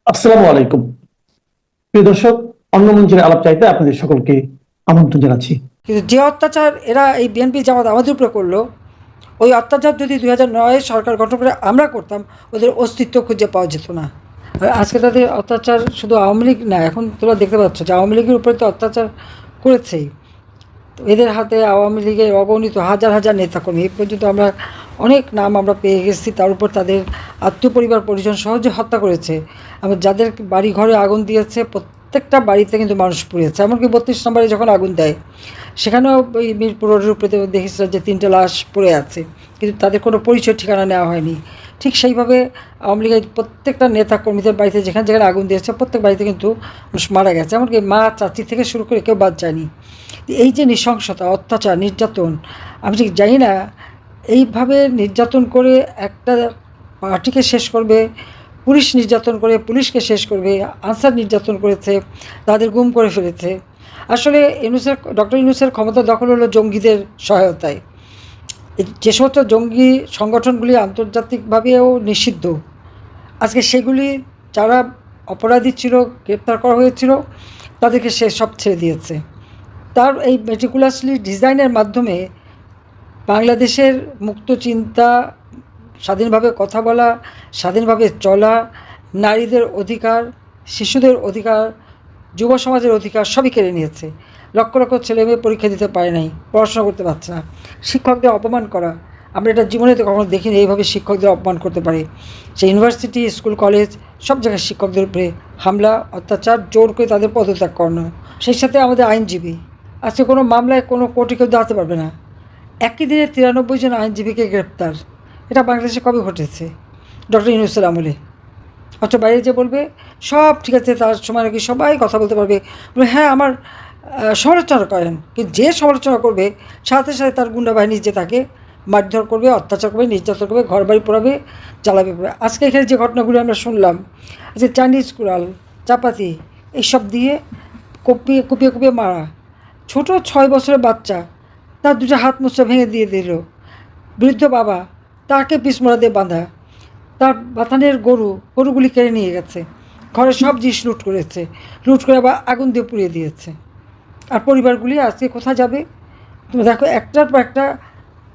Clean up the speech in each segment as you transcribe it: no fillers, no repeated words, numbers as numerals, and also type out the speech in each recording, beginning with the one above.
আসসালামু আলাইকুম। প্রিয় দর্শক, অন্য মঞ্চের আলাপ চাইতে আপনাদের সকলকে আমন্ত্রণ জানাচ্ছি। কিন্তু যে অত্যাচার এরা এই বিএনপি জামাত আমাদের উপরে করলো, ওই অত্যাচার যদি 2009 সরকার গঠন করে আমরা করতাম, ওদের অস্তিত্ব খুঁজে পাওয়া যেত না। আর আজকে তাদের অত্যাচার শুধু আওয়ামী লীগ না, এখন তোমরা দেখতে পাচ্ছ যে আওয়ামী লীগের উপরে তো অত্যাচার করেছেই। তো এদের হাতে আওয়ামী লীগের অগণিত হাজার হাজার নেতাকর্মী, এই পর্যন্ত আমরা অনেক নাম আমরা পেয়ে গেছি। তার উপর তাদের আত্মীয় পরিবার পরিজন সহজে হত্যা করেছে। আমরা যাদের বাড়ি ঘরে আগুন দিয়েছে, প্রত্যেকটা বাড়িতে কিন্তু মানুষ পুড়েছে। এমনকি 32 নম্বরে যখন আগুন দেয়, সেখানেও ওই মিরপুর রোডের উপরে দেখেছিলাম যে 3টে লাশ পড়ে আছে, কিন্তু তাদের কোনো পরিচয় ঠিকানা নেওয়া হয়নি। ঠিক সেইভাবে আওয়ামী লীগের প্রত্যেকটা নেতা কর্মীদের বাড়িতে যেখানে যেখানে আগুন দিয়েছে, প্রত্যেক বাড়িতে কিন্তু মানুষ মারা গেছে। এমনকি মা চাচি থেকে শুরু করে কেউ বাদ যায়নি। এই যে নৃশংসতা, অত্যাচার, নির্যাতন, আমি ঠিক জানি না এইভাবে নির্যাতন করে একটা পার্টিকে শেষ করবে, পুলিশ নির্যাতন করে পুলিশকে শেষ করবে, আনসার নির্যাতন করেছে, তাদের গুম করে ফেলেছে। আসলে ডক্টর ইউনূসের ক্ষমতা দখল হলো জঙ্গিদের সহায়তায়। যে সমস্ত জঙ্গি সংগঠনগুলি আন্তর্জাতিকভাবেও নিষিদ্ধ, আজকে সেগুলি যারা অপরাধী ছিল, গ্রেপ্তার করা হয়েছিল, তাদেরকে সে সব ছেড়ে দিয়েছে। তার এই মেটিকুলাসলি ডিজাইনের মাধ্যমে বাংলাদেশের মুক্ত চিন্তা, স্বাধীনভাবে কথা বলা, স্বাধীনভাবে চলা, নারীদের অধিকার, শিশুদের অধিকার, যুব সমাজের অধিকার সবই কেড়ে নিয়েছে। লক্ষ লক্ষ ছেলেমেয়ে পরীক্ষা দিতে পারে নাই, পড়াশোনা করতে পারছে না। শিক্ষকদের অপমান করা, আমরা এটা জীবনে তো কখনো দেখিনি এইভাবে শিক্ষকদের অপমান করতে পারে। সে ইউনিভার্সিটি, স্কুল, কলেজ সব জায়গায় শিক্ষকদের উপরে হামলা, অত্যাচার, জোর করে তাদের পদত্যাগ করানো। সেই সাথে আমাদের আইনজীবী, আজকে কোনো মামলায় কোনো কোর্টে কেউ দাঁড়াতে পারবে না। একই দিনে 93 জন আইনজীবীকে গ্রেপ্তার। এটা বাংলাদেশে কবে ঘটেছে? ডক্টর ইউনূসের আমলে। অথচ বাইরে যে বলবে সব ঠিক আছে, তার সময় নাকি সবাই কথা বলতে পারবে, বলে হ্যাঁ আমার সমালোচনা করেন, কিন্তু যে সমালোচনা করবে সাথে সাথে তার গুন্ডা বাহিনী যে তাকে মারধর করবে, অত্যাচার করবে, নির্যাতন করবে, ঘর বাড়ি পোড়াবে, জ্বালাবে পড়বে। আজকে এখানে যে ঘটনাগুলো আমরা শুনলাম, যে চাইনিজ কুড়াল, চাপাতি এইসব দিয়ে কুপিয়ে কুপিয়ে কুপিয়ে মারা, ছোট 6 বছরের বাচ্চা, তার দুটো হাত মুচড়া ভেঙে দিয়ে দিল। বৃদ্ধ বাবা, তাকে পিছমোড়া দিয়ে বাঁধা, তার বাথানের গরুগুলি কেড়ে নিয়ে গেছে, ঘরের সব জিনিস লুট করেছে, লুট করে আবার আগুন দিয়ে পুড়িয়ে দিয়েছে। আর পরিবারগুলি আজকে কোথায় যাবে? তুমি দেখো একটার পর একটা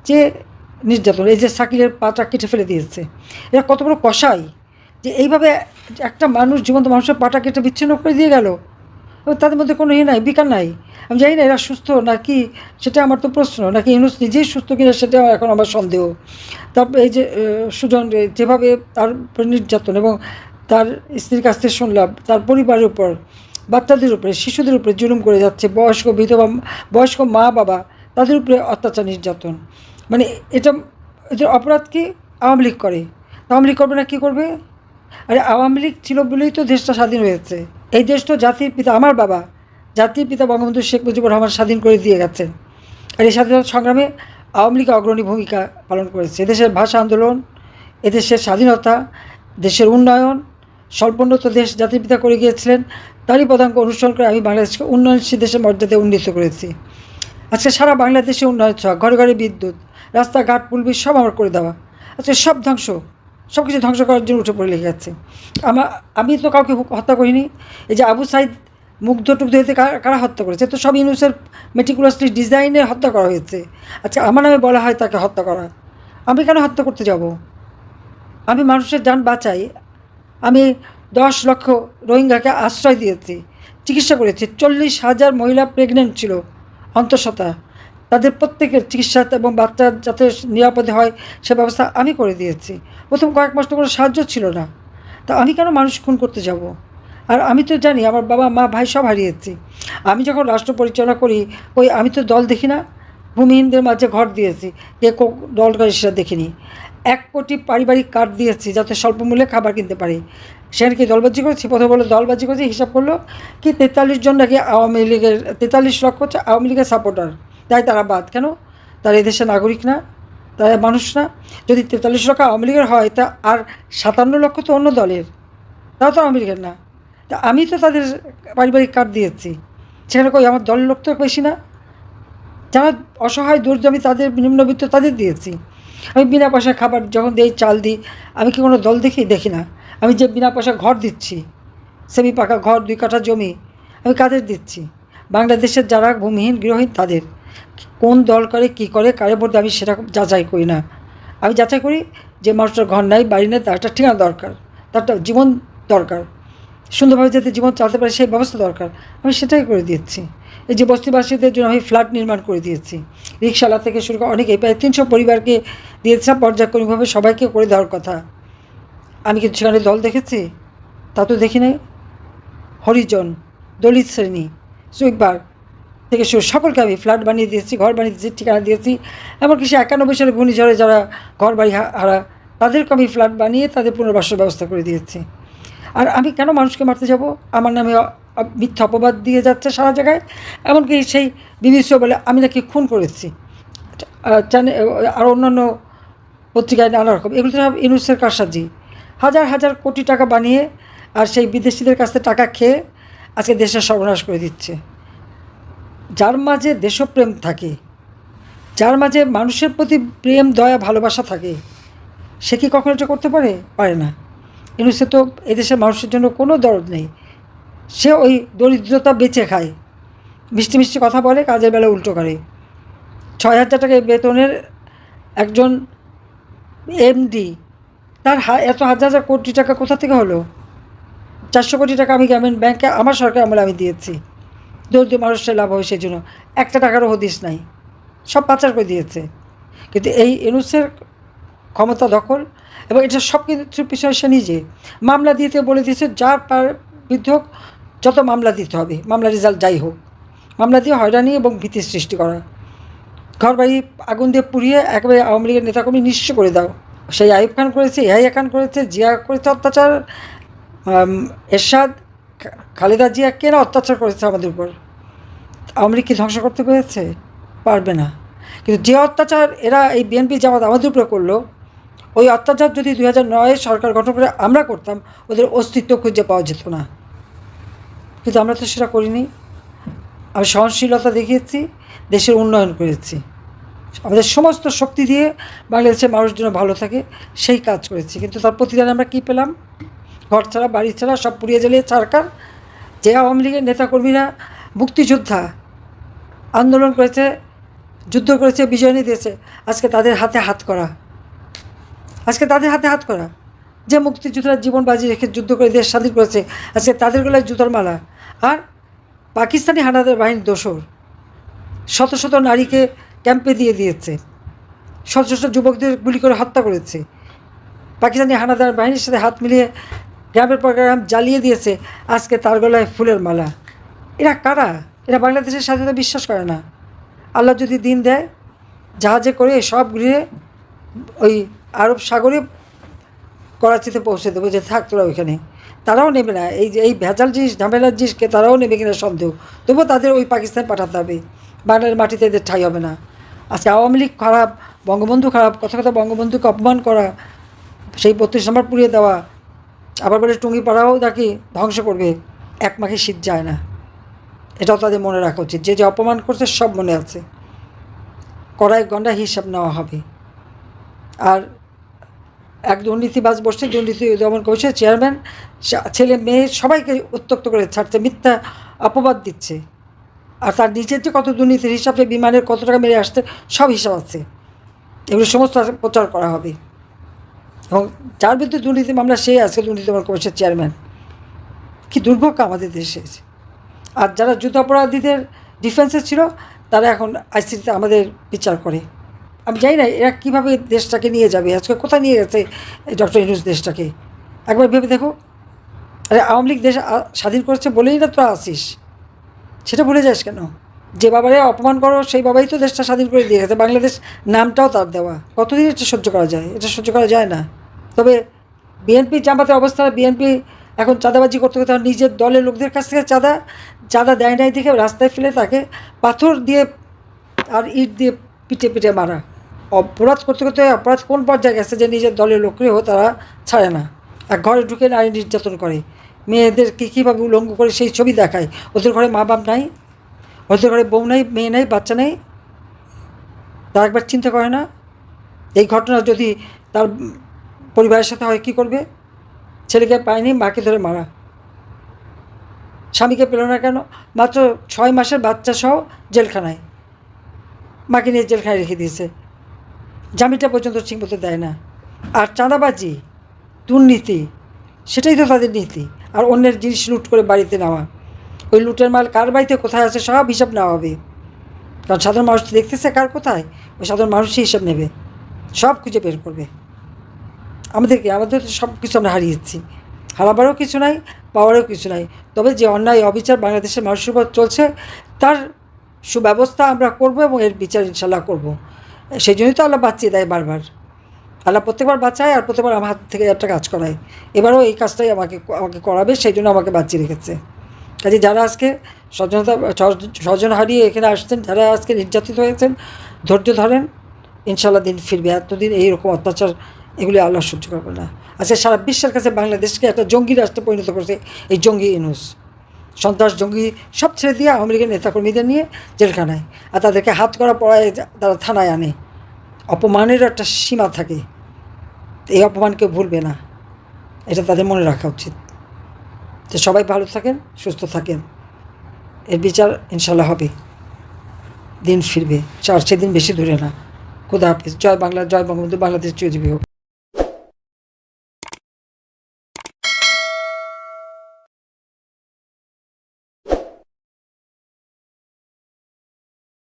যে নির্যাতন। এই যে শাকিলের পাটা কেটে ফেলে দিয়েছে, এরা কত বড় কষাই যে এইভাবে একটা মানুষ, জীবন্ত মানুষের পাটা কেটে বিচ্ছিন্ন করে দিয়ে গেল। তাদের মধ্যে কোনো নাই, বিকার নাই। আমি জানি না এরা সুস্থ নাকি, সেটা আমার তো প্রশ্ন, নাকি ইউনূস নিজেই সুস্থ কিনা সেটা এখন আমার সন্দেহ। তারপর এই যে সুজন যেভাবে তার উপর নির্যাতন, এবং তার স্ত্রীর কাছ থেকে শুনলাম তার পরিবারের উপর, বাচ্চাদের উপরে, শিশুদের উপরে জুলুম করে যাচ্ছে, বয়স্ক বিধবা, বয়স্ক মা বাবা, তাদের উপরে অত্যাচার, নির্যাতন। মানে এটা, এদের অপরাধ কি? আওয়ামী লীগ করে। আওয়ামী লীগ করবে না কী করবে? আরে আওয়ামী লীগ ছিল বলেই তো দেশটা স্বাধীন হয়েছে। এই দেশ তো জাতির পিতা, আমার বাবা জাতির পিতা বঙ্গবন্ধু শেখ মুজিবুর রহমান স্বাধীন করে দিয়ে গেছেন। আর এই স্বাধীনতা সংগ্রামে আওয়ামী লীগ অগ্রণী ভূমিকা পালন করেছে। এদেশের ভাষা আন্দোলন, এদেশের স্বাধীনতা, দেশের উন্নয়ন, স্বল্পোন্নত দেশ জাতির পিতা করে গিয়েছিলেন, তারই পদাঙ্ক অনুসরণ করে আমি বাংলাদেশকে উন্নয়নশীল দেশের মর্যাদায় উন্নীত করেছি। আজকে সারা বাংলাদেশে উন্নয়ন ছোঁয়া, ঘরে ঘরে বিদ্যুৎ, রাস্তাঘাট, পুলবি সব আমার করে দেওয়া। আজকে সব ধ্বংস, সব কিছু ধ্বংস করার জন্য উঠে পড়ে লেগে যাচ্ছে। আমি তো কাউকে হত্যা করিনি। এই যে আবু সাইদ মুগ্ধ টুগ্ধ হতে কারা হত্যা করেছে? তো সব ইউনূসের মেটিকুলাসলি ডিজাইনে হত্যা করা হয়েছে। আচ্ছা, আমার নামে বলা হয় তাকে হত্যা করা, আমি কেন হত্যা করতে যাব? আমি মানুষের যান বাঁচাই। আমি 10 লক্ষ রোহিঙ্গাকে আশ্রয় দিয়েছি, চিকিৎসা করেছি। 40,000 মহিলা প্রেগনেন্ট ছিল, অন্তঃসত্ত্বা, তাদের প্রত্যেকের চিকিৎসা এবং বাচ্চা যাতে নিরাপদে হয় সে ব্যবস্থা আমি করে দিয়েছি। প্রথম কয়েক মাস তো কোনো সাহায্য ছিল না। তা আমি কেন মানুষ খুন করতে যাব? আর আমি তো জানি আমার বাবা মা ভাই সব হারিয়েছি। আমি যখন রাষ্ট্র পরিচালনা করি, আমি তো দল দেখি না। ভূমিহীনদের মাঝে ঘর দিয়েছি, দল করে সেটা দেখিনি। 1 কোটি পারিবারিক কার্ড দিয়েছি যাতে স্বল্প মূল্যে খাবার কিনতে পারি। সেখানে কি দলবাজি করেছি? প্রথমে বললো দলবাজি করেছি, হিসাব করলো কি 43 জন নাকি আওয়ামী লীগের, 43 লক্ষ হচ্ছে আওয়ামী লীগের সাপোর্টার। তাই তারা বাদ কেন? তারা এদেশের নাগরিক না? তারা মানুষ না? যদি 43 লক্ষ আওয়ামী লীগের হয়, তা আর 57 লক্ষ তো অন্য দলের, তারা তো আওয়ামী লীগের না। তা আমি তো তাদের পারিবারিক কার্ড দিয়েছি। সেখানে কই আমার দলের লোক তো বেশি না? যারা অসহায় দুর্যোগ, আমি তাদের নিম্নবিত্ত তাদের দিয়েছি। আমি বিনা পয়সায় খাবার যখন দিই, চাল দিই, আমি কি কোনো দল দেখি? দেখি না। আমি যে বিনা পয়সা ঘর দিচ্ছি, সেমি পাকা ঘর, 2 কাঠা জমি আমি কাদের দিচ্ছি? বাংলাদেশের যারা ভূমিহীন গৃহহীন তাদের। কোন দল করে কী করে কারে ভোট দেয় আমি সেটা যাচাই করি না। আমি যাচাই করি যে মানুষটার ঘর নাই, বাড়ি নেই, তার একটা ঠিকানা দরকার, তার একটা জীবন দরকার, সুন্দরভাবে যাতে জীবন চালাতে পারে সেই ব্যবস্থা দরকার, আমি সেটাই করে দিয়েছি। এই যে বস্তিবাসীদের জন্য আমি ফ্ল্যাট নির্মাণ করে দিয়েছি, রিক্সাওয়ালা থেকে শুরু করে অনেকেই, প্রায় 300 পরিবারকে দিয়েছিলাম পর্যায়ক্রমিকভাবে, সবাইকে করে দেওয়ার কথা। আমি কিন্তু সেখানে দল দেখেছি? তা তো দেখি নাই। হরিজন, দলিত শ্রেণী, সুইপার থেকে শুরু সকলকে আমি ফ্ল্যাট বানিয়ে দিয়েছি, ঘর বানিয়ে দিয়েছি, ঠিকানা দিয়েছি। এমনকি সে 91 সালে ঘূর্ণিঝড়ে যারা ঘর বাড়ি হারা তাদেরকে আমি ফ্ল্যাট বানিয়ে তাদের পুনর্বাসনের ব্যবস্থা করে দিয়েছি। আর আমি কেন মানুষকে মারতে যাব? আমার নামে মিথ্যা অপবাদ দিয়ে যাচ্ছে সারা জায়গায়। এমনকি সেই বিবিসি বলে আমি নাকি খুন করেছি, আর অন্যান্য পত্রিকায় নানা রকম। এগুলো তো সব ইউনূসের কারসাজি। হাজার হাজার কোটি টাকা বানিয়ে আর সেই বিদেশিদের কাছ থেকে টাকা খেয়ে আজকে দেশের সর্বনাশ করে দিচ্ছে। যার মাঝে দেশপ্রেম থাকে, যার মাঝে মানুষের প্রতি প্রেম, দয়া, ভালোবাসা থাকে, সে কি কখনো এটা করতে পারে? পারে না। ইউনূসের তো এদেশের মানুষের জন্য কোনো দরদ নেই। সে ওই দরিদ্রতা বেঁচে খায়, মিষ্টি মিষ্টি কথা বলে, কাজের বেলা উল্টো করে। 6,000 টাকা বেতনের একজন এমডি, তার এত হাজার হাজার কোটি টাকা কোথা থেকে হলো? 400 কোটি টাকা আমি গ্রামীণ ব্যাংকে আমার সরকার আমলে আমি দিয়েছি, দরিদ্র মানুষের লাভ হবে সেই জন্য। 1 টাকারও হদিস নাই, সব পাচার করে দিয়েছে। কিন্তু এই ইউনূসের ক্ষমতা দখল এবং এটা সব কিছুর পিছনে সে নিজে মামলা দিতে বলে দিয়েছে, যার বিরুদ্ধে হোক যত মামলা দিতে হবে, মামলা রেজাল্ট যাই হোক, মামলা দিয়ে হয়রানি এবং ভীতির সৃষ্টি করা, ঘর বাড়ি আগুন দিয়ে পুড়িয়ে একেবারে আওয়ামী লীগের নেতাকর্মী নিঃস্ব করে দাও। সেই আইয়ুব খান করেছে, ইয়াহিয়া খান করেছে, জিয়া করেছে অত্যাচার, এরশাদ, খালেদা জিয়া, কেনা অত্যাচার করেছে আমাদের উপর। আওয়ামী লীগ কি ধ্বংস করতে পেরেছে? পারবে না। কিন্তু যে অত্যাচার এরা এই বিএনপি জামাত আমাদের উপরে করলো, ওই অত্যাচার যদি 2009 সরকার গঠন করে আমরা করতাম, ওদের অস্তিত্ব খুঁজে পাওয়া যেত না। কিন্তু আমরা তো সেটা করিনি। আমি সহনশীলতা দেখিয়েছি, দেশের উন্নয়ন করেছি, আমাদের সমস্ত শক্তি দিয়ে বাংলাদেশের মানুষ যেন ভালো থাকে সেই কাজ করেছি। কিন্তু তার প্রতিদানে আমরা কী পেলাম? ঘর ছাড়া, বাড়ি ছাড়া, সব পুড়িয়ে জ্বালিয়ে ছাড়কার। যে আওয়ামী লীগের নেতাকর্মীরা মুক্তিযোদ্ধা, আন্দোলন করেছে, যুদ্ধ করেছে, বিজয় নিয়ে দিয়েছে, আজকে তাদের হাতে হাত করা, আজকে তাদের হাতে হাত করা। যে মুক্তিযোদ্ধারা জীবন বাজি রেখে যুদ্ধ করে দেশ স্বাধীন করেছে, আজকে তাদের গলায় জুতার মালা। আর পাকিস্তানি হানাদার বাহিনীর দোসর শত শত নারীকে ক্যাম্পে দিয়ে দিয়েছে, শত শত যুবকদের গুলি করে হত্যা করেছে, পাকিস্তানি হানাদার বাহিনীর সাথে হাত মিলিয়ে গ্রামের পর গ্রাম জ্বালিয়ে দিয়েছে, আজকে তার গলায় ফুলের মালা। এরা কারা? এরা বাংলাদেশের স্বাধীনতা বিশ্বাস করে না। আল্লাহ যদি দিন দেয়, জাহাজে করে সব গৃহে ওই আরব সাগরে করাচিতে পৌঁছে দেবো, যে থাক তোরা ওইখানে। তারাও নেবে না, এই যে এই ভেজাল জিনিস, ঝামেলার জিনিসকে তারাও নেবে কিনা সন্দেহ। তবুও তাদের ওই পাকিস্তান পাঠাতে হবে, বাংলার মাটিতে এদের ঠাঁই হবে না। আজকে আওয়ামী লীগ খারাপ, বঙ্গবন্ধু খারাপ, কথা কথা বঙ্গবন্ধুকে অপমান করা, সেই 32 নম্বর পুড়িয়ে দেওয়া, আবার বলে টুঙ্গিপাড়াও নাকি ধ্বংস করবে। এক মাখে শীত যায় না, এটাও তাদের মনে রাখা উচিত। যে যে অপমান করছে সব মনে আছে, কড়াই গন্ডা হিসাব নেওয়া হবে। আর এক দুর্নীতিবাজ বসছে, দুর্নীতি দমন কমিশনের চেয়ারম্যান, ছেলে মেয়ে সবাইকে উত্ত্যক্ত করে ছাড়ছে, মিথ্যা অপবাদ দিচ্ছে। আর তার নিজের যে কত দুর্নীতির হিসাবে, বিমানের কত টাকা মেরে আসছে, সব হিসাব আছে। এগুলো সমস্ত প্রচার করা হবে। এবং যার বিরুদ্ধে দুর্নীতি মামলা, সে আজকে দুর্নীতি দমন কমিশনের চেয়ারম্যান। কি দুর্ভাগ্য আমাদের দেশে। আর যারা যুদ্ধাপরাধীদের ডিফেন্সে ছিল, তারা এখন আইসিটিতে আমাদের বিচার করে। আমি জানি না এরা কীভাবে দেশটাকে নিয়ে যাবে, আজকে কোথায় নিয়ে গেছে ডক্টর ইউনূস দেশটাকে। একবার ভেবে দেখো, আরে আওয়ামী লীগ দেশ স্বাধীন করেছে বলেই না তোরা আসিস, সেটা ভুলে যাস কেন? যে বাবারে অপমান করো, সেই বাবাই তো দেশটা স্বাধীন করে দিয়ে গেছে, বাংলাদেশ নামটাও তার দেওয়া। কতদিন এটা সহ্য করা যায়? এটা সহ্য করা যায় না। তবে বিএনপি জামাতের অবস্থা, বিএনপি এখন চাঁদাবাজি করতে করতে নিজের দলের লোকদের কাছ থেকে চাঁদা দেয় নাই দেখে রাস্তায় ফেলে তাকে পাথর দিয়ে আর ইট দিয়ে পিটে পিটে মারা। অপরাধ করতে করতে অপরাধ কোন পর্যায়ে গেছে যে নিজের দলের লোকরেও তারা ছাড়ে না, এক ঘরে ঢুকে নারী নির্যাতন করে, মেয়েদেরকে কীভাবে উলঙ্গ করে সেই ছবি দেখায়। ওদের ঘরে মা বাপ নাই, ওদের ঘরে বউ নাই, মেয়ে নাই, বাচ্চা নেই। তারা একবার চিন্তা করে না এই ঘটনা যদি তার পরিবারের সাথে হয় কী করবে? ছেলেকে পায়নি, মাকে ধরে মারা। স্বামীকে পেল না কেন? মাত্র 6 মাসের বাচ্চা সহ জেলখানায়, মাকে নিয়ে জেলখানায় রেখে দিয়েছে, জামিনটা পর্যন্ত ঠিকমতো দেয় না। আর চাঁদাবাজি, দুর্নীতি, সেটাই তো তাদের নীতি। আর অন্যের জিনিস লুট করে বাড়িতে নেওয়া, ওই লুটের মাল কার বাড়িতে কোথায় আছে সব হিসাব নেওয়া হবে। কারণ সাধারণ মানুষ তো দেখতেছে কার কোথায়, ওই সাধারণ মানুষই হিসাব নেবে, সব খুঁজে বের করবে। আমাদের তো সব কিছু আমরা হারিয়েছি, হারাবারও কিছু নাই, পাওয়ারও কিছু নাই। তবে যে অন্যায় অবিচার বাংলাদেশের মানুষের উপর চলছে, তার সুব্যবস্থা আমরা করব এবং এর বিচার ইনশাল্লাহ করব। সেই জন্যই তো আল্লাহ বাঁচিয়ে দেয় বারবার। আল্লাহ প্রত্যেকবার বাঁচায় আর প্রত্যেকবার আমার হাত থেকে একটা কাজ করায়। এবারও এই কাজটাই আমাকে করাবে, সেই জন্য আমাকে বাঁচিয়ে রেখেছে। কাজে যারা আজকে স্বজন হারিয়ে এখানে আসছেন, যারা আজকে নির্যাতিত হয়েছেন, ধৈর্য ধরেন, ইনশাল্লাহ দিন ফিরবে। এতদিন এইরকম অত্যাচার এগুলি আল্লাহ সহ্য করবে না। আজকে সারা বিশ্বের কাছে বাংলাদেশকে একটা জঙ্গি রাষ্ট্রে পরিণত করেছে এই জঙ্গি ইউনূস। সন্ত্রাস জঙ্গি সব ছেড়ে দিয়ে আওয়ামী লীগের নেতাকর্মীদের নিয়ে জেলখানায়, আর তাদেরকে হাত করা পড়ায় তারা থানায় আনে। অপমানের একটা সীমা থাকে, এই অপমান কেউ ভুলবে না, এটা তাদের মনে রাখা উচিত। তো সবাই ভালো থাকেন, সুস্থ থাকেন, এর বিচার ইনশাল্লাহ হবে, দিন ফিরবে। আর সেদিন বেশি দূরে না। খোদা হাফিজ। জয় বাংলা, জয় বঙ্গবন্ধু, বাংলাদেশ চিরজীবী হোক।